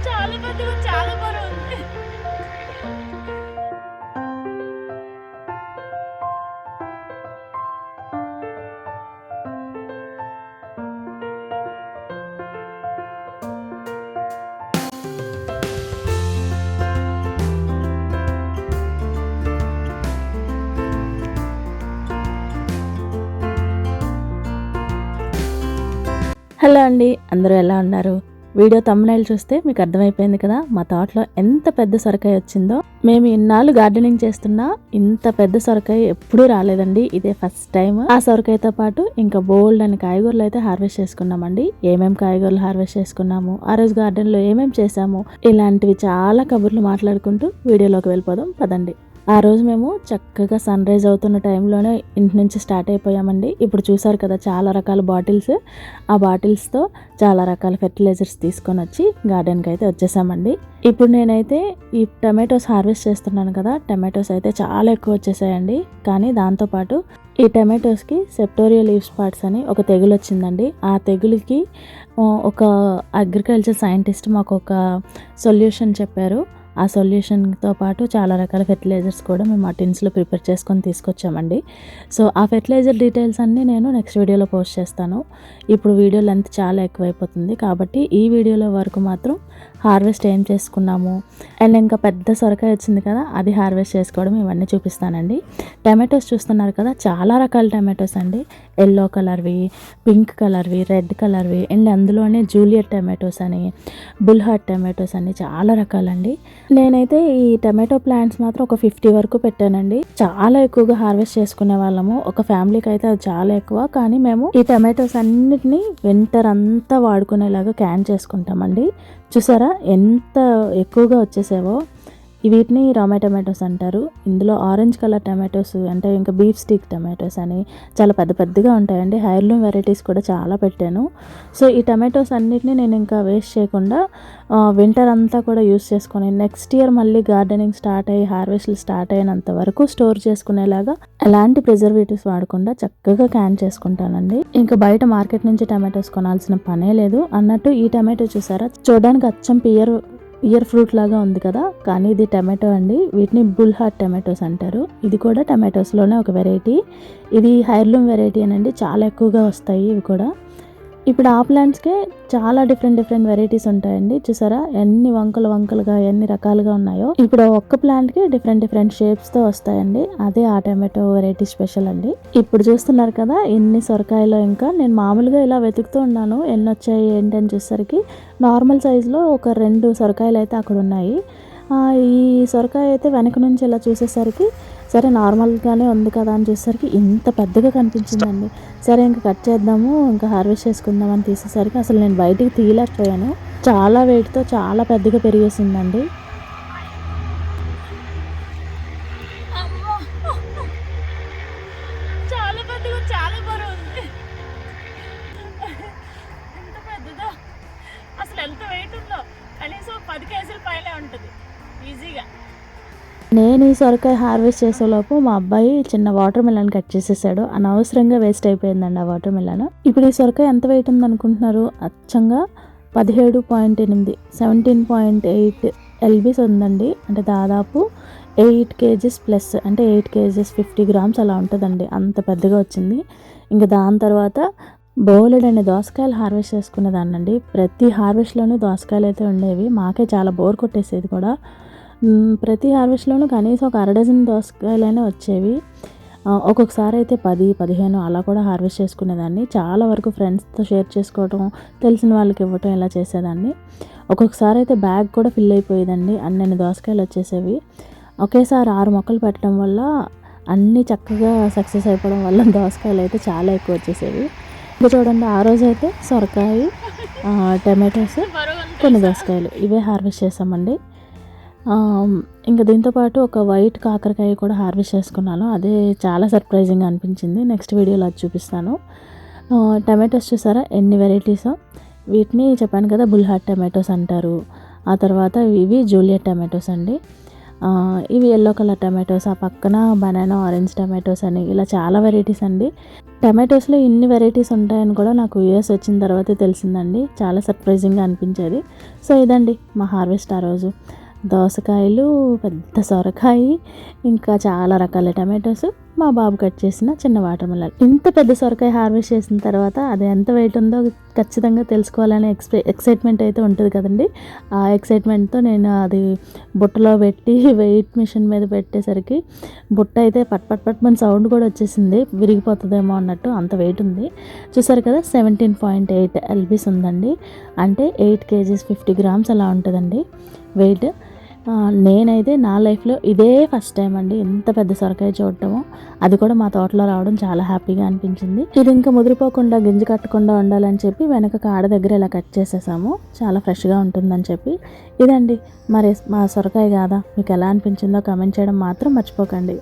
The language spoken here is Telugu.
చాలా పెద్దగా, చాలా బరువుంది. హలో అండి, అందరూ ఎలా ఉన్నారు? వీడియో థంబ్నెయిల్ చూస్తే మీకు అర్థమైపోయింది కదా మా తోటలో ఎంత పెద్ద సొరకాయ వచ్చిందో. మేము ఇన్నాళ్ళు గార్డెనింగ్ చేస్తున్నా ఇంత పెద్ద సొరకాయ ఎప్పుడూ రాలేదండి, ఇదే ఫస్ట్ టైం. ఆ సొరకాయతో పాటు ఇంకా బోల్డ్ అని కాయగూరలు అయితే హార్వెస్ట్ చేసుకున్నామండి. ఏమేం కాయగూరలు హార్వెస్ట్ చేసుకున్నాము, ఆ రోజు గార్డెన్లో ఏమేం చేసాము, ఇలాంటివి చాలా కబుర్లు మాట్లాడుకుంటూ వీడియోలోకి వెళ్ళిపోదాం పదండి. ఆ రోజు మేము చక్కగా సన్ రైజ్ అవుతున్న టైంలోనే ఇంటి నుంచి స్టార్ట్ అయిపోయామండి. ఇప్పుడు చూసారు కదా చాలా రకాల బాటిల్స్, ఆ బాటిల్స్తో చాలా రకాల ఫెర్టిలైజర్స్ తీసుకొని వచ్చి గార్డెన్కి అయితే వచ్చేసామండి. ఇప్పుడు నేనైతే ఈ టమాటోస్ హార్వెస్ట్ చేస్తున్నాను కదా, టమాటోస్ అయితే చాలా ఎక్కువ వచ్చేసాయండి. కానీ దాంతోపాటు ఈ టమాటోస్కి సెప్టోరియల్ లీవ్ స్పాట్స్ అని ఒక తెగులు వచ్చిందండి. ఆ తెగులుకి ఒక అగ్రికల్చర్ సైంటిస్ట్ మాకు ఒక సొల్యూషన్ చెప్పారు. ఆ సొల్యూషన్తో పాటు చాలా రకాల ఫెర్టిలైజర్స్ కూడా మేము ఆ టిన్స్లో ప్రిపేర్ చేసుకొని తీసుకొచ్చామండి. సో ఆ ఫెర్టిలైజర్ డీటెయిల్స్ అన్నీ నేను నెక్స్ట్ వీడియోలో పోస్ట్ చేస్తాను. ఇప్పుడు వీడియో లెంత్ చాలా ఎక్కువైపోతుంది కాబట్టి ఈ వీడియోలో వరకు మాత్రం హార్వెస్ట్ ఏం చేసుకున్నాము అండ్ ఇంకా పెద్ద సొరకాయ వచ్చింది కదా అది హార్వెస్ట్ చేసుకోవడం ఇవన్నీ చూపిస్తానండి. టమాటోస్ చూస్తున్నారు కదా, చాలా రకాల టమాటోస్ అండి. ఎల్లో కలర్వి, పింక్ కలర్వి, రెడ్ కలర్వి అండ్ అందులోనే జూలియట్ టమాటోస్ అని, బుల్హార్ట్ టమాటోస్ అని చాలా రకాలండి. నేనైతే ఈ టమాటో ప్లాంట్స్ మాత్రం ఒక 50 వరకు పెట్టానండి. చాలా ఎక్కువగా హార్వెస్ట్ చేసుకునే వాళ్ళము, ఒక ఫ్యామిలీకి అయితే అది చాలా ఎక్కువ. కానీ మేము ఈ టమాటోస్ అన్నిటినీ వింటర్ అంతా వాడుకునేలాగా క్యాన్ చేసుకుంటామండి. చూసారా ఎంత ఎక్కువగా వచ్చేసావో. వీటిని రామా టమాటోస్ అంటారు. ఇందులో ఆరెంజ్ కలర్ టమాటోస్ అంటే ఇంకా బీఫ్ స్టిక్ టమాటోస్ అని చాలా పెద్ద పెద్దగా ఉంటాయండి. హైర్లూమ్ వెరైటీస్ కూడా చాలా పెట్టాను. సో ఈ టమాటోస్ అన్నిటిని నేను ఇంకా వేస్ట్ చేయకుండా వింటర్ అంతా కూడా యూస్ చేసుకొని నెక్స్ట్ ఇయర్ మళ్ళీ గార్డెనింగ్ స్టార్ట్ అయ్యి హార్వెస్ట్లు స్టార్ట్ అయినంత వరకు స్టోర్ చేసుకునేలాగా ఎలాంటి ప్రిజర్వేటివ్స్ వాడకుండా చక్కగా క్యాన్ చేసుకుంటానండి. ఇంకా బయట మార్కెట్ నుంచి టమాటోస్ కొనాల్సిన పనే లేదు అన్నట్టు. ఈ టమాటో చూసారా, చూడడానికి అచ్చం పియర్ ఫ్రూట్ లాగా ఉంది కదా, కానీ ఇది టమాటో అండి. వీటిని బుల్హార్ట్ టమాటోస్ అంటారు. ఇది కూడా టమాటోస్లోనే ఒక వెరైటీ. ఇది హైర్లూమ్ వెరైటీ అనండి, చాలా ఎక్కువగా వస్తాయి ఇవి కూడా. ఇప్పుడు ఆ ప్లాంట్స్కే చాలా డిఫరెంట్ వెరైటీస్ ఉంటాయండి. చూసారా ఎన్ని వంకలుగా ఎన్ని రకాలుగా ఉన్నాయో. ఇప్పుడు ఒక్క ప్లాంట్కి డిఫరెంట్ షేప్స్తో వస్తాయండి. అదే ఆ టమాటో వెరైటీ స్పెషల్ అండి. ఇప్పుడు చూస్తున్నారు కదా ఎన్ని సొరకాయలో. ఇంకా నేను మామూలుగా ఇలా వెతుకుతూ ఉన్నాను ఎన్ని వచ్చాయి ఏంటని చూసేసరికి నార్మల్ సైజులో ఒక 2 సొరకాయలు అయితే అక్కడ ఉన్నాయి. ఈ సొరకాయ అయితే వెనక నుంచి ఇలా చూసేసరికి సరే నార్మల్గానే ఉంది కదా అని చూసేసరికి ఇంత పెద్దగా కనిపించిందండి. సరే ఇంకా కట్ చేద్దాము, ఇంకా హార్వెస్ట్ చేసుకుందాం అని తీసేసరికి అసలు నేను బయటికి తీయలేకపోయాను. చాలా వెయిట్తో చాలా పెద్దగా పెరిగేసిందండి. చాలా పెద్దగా, చాలా బరువుంది. ఎంత పెద్దదో, అసలు ఎంత వెయిట్ ఉందో, కనీసం 10 కేజీల పైనే ఉంటుంది ఈజీగా. నేను ఈ సొరకాయ హార్వెస్ట్ చేసేలోపు మా అబ్బాయి చిన్న వాటర్ మిలన్ కట్ చేసేసాడు. అనవసరంగా వేస్ట్ అయిపోయిందండి ఆ వాటర్ మిలన్. ఇప్పుడు ఈ సొరకాయ ఎంత వెయిట్ ఉంది అనుకుంటున్నారు? అచ్చంగా 17.8 17.8 ఎల్బీస్ ఉందండి. అంటే దాదాపు 8 కేజీస్ ప్లస్, అంటే 8 కేజీస్ 50 గ్రామ్స్ అలా ఉంటుందండి. అంత పెద్దగా వచ్చింది. ఇంకా దాని తర్వాత బోలెడన్ని దోసకాయలు హార్వెస్ట్ చేసుకునేదాన్నండి. ప్రతి హార్వెస్ట్లోనూ దోసకాయలు అయితే ఉండేవి. మాకే చాలా బోర్ కొట్టేసేది కూడా. ప్రతి హార్వెస్ట్లోనూ కనీసం ఒక 1/2 డజన్ దోసకాయలైనా వచ్చేవి. ఒక్కొక్కసారి అయితే 10-15 అలా కూడా హార్వెస్ట్ చేసుకునేదాన్ని. చాలా వరకు ఫ్రెండ్స్తో షేర్ చేసుకోవటం, తెలిసిన వాళ్ళకి ఇవ్వటం ఇలా చేసేదాన్ని. ఒక్కొక్కసారి అయితే బ్యాగ్ కూడా ఫిల్ అయిపోయేదండి, అన్ని దోసకాయలు వచ్చేసేవి. ఒకేసారి 6 మొక్కలు పెట్టడం వల్ల అన్నీ చక్కగా సక్సెస్ అయిపోవడం వల్ల దోసకాయలు అయితే చాలా ఎక్కువ వచ్చేసేవి. ఇంకా చూడండి, ఆ రోజు అయితే సొరకాయ, టమాటోస్, కొన్ని దోసకాయలు ఇవే హార్వెస్ట్ చేసామండి. ఇంకా దీంతోపాటు ఒక వైట్ కాకరకాయ కూడా హార్వెస్ట్ చేసుకున్నాను. అదే చాలా సర్ప్రైజింగ్గా అనిపించింది. నెక్స్ట్ వీడియోలో అది చూపిస్తాను. టమాటోస్ చూసారా ఎన్ని వెరైటీసో. వీటిని చెప్పాను కదా బుల్హార్ట్ టమాటోస్ అంటారు. ఆ తర్వాత ఇవి జూలియట్ టమాటోస్ అండి. ఇవి ఎల్లో కలర్ టమాటోస్, ఆ పక్కన బనానా ఆరెంజ్ టమాటోస్ అని ఇలా చాలా వెరైటీస్ అండి. టమాటోస్లో ఇన్ని వెరైటీస్ ఉంటాయని కూడా నాకు యూఎస్ వచ్చిన తర్వాతే తెలిసిందండి. చాలా సర్ప్రైజింగ్గా అనిపించేది. సో ఇదండి మా హార్వెస్ట్ ఆ రోజు. దోసకాయలు, పెద్ద సొరకాయ, ఇంకా చాలా రకాల టమాటోస్, మా బాబు కట్ చేసిన చిన్న వాటర్ మిలన్. ఇంత పెద్ద సొరకాయ హార్వెస్ట్ చేసిన తర్వాత అది ఎంత వెయిట్ ఉందో ఖచ్చితంగా తెలుసుకోవాలనే ఎక్సైట్మెంట్ అయితే ఉంటుంది కదండి. ఆ ఎక్సైట్మెంట్తో నేను అది బుట్టలో పెట్టి వెయిట్ మిషన్ మీద పెట్టేసరికి బుట్ట అయితే పట్ మన సౌండ్ కూడా వచ్చేసింది, విరిగిపోతుందేమో అన్నట్టు, అంత వెయిట్ ఉంది. చూసారు కదా, 17.8 LBs ఉందండి. అంటే 8 kgs 50 grams అలా ఉంటుందండి వెయిట్. నేనైతే నా లైఫ్లో ఇదే ఫస్ట్ టైం అండి ఎంత పెద్ద సొరకాయ చూడటము, అది కూడా మా తోటలో రావడం చాలా హ్యాపీగా అనిపించింది. ఇది ఇంకా ముదిరిపోకుండా గింజ కట్టకుండా ఉండాలని చెప్పి వెనక కాడ దగ్గర ఇలా కట్ చేసేసాము, చాలా ఫ్రెష్గా ఉంటుందని చెప్పి. ఇదండి మరి మా సొరకాయ కాదా, మీకు ఎలా అనిపించిందో కామెంట్ చేయడం మాత్రం మర్చిపోకండి.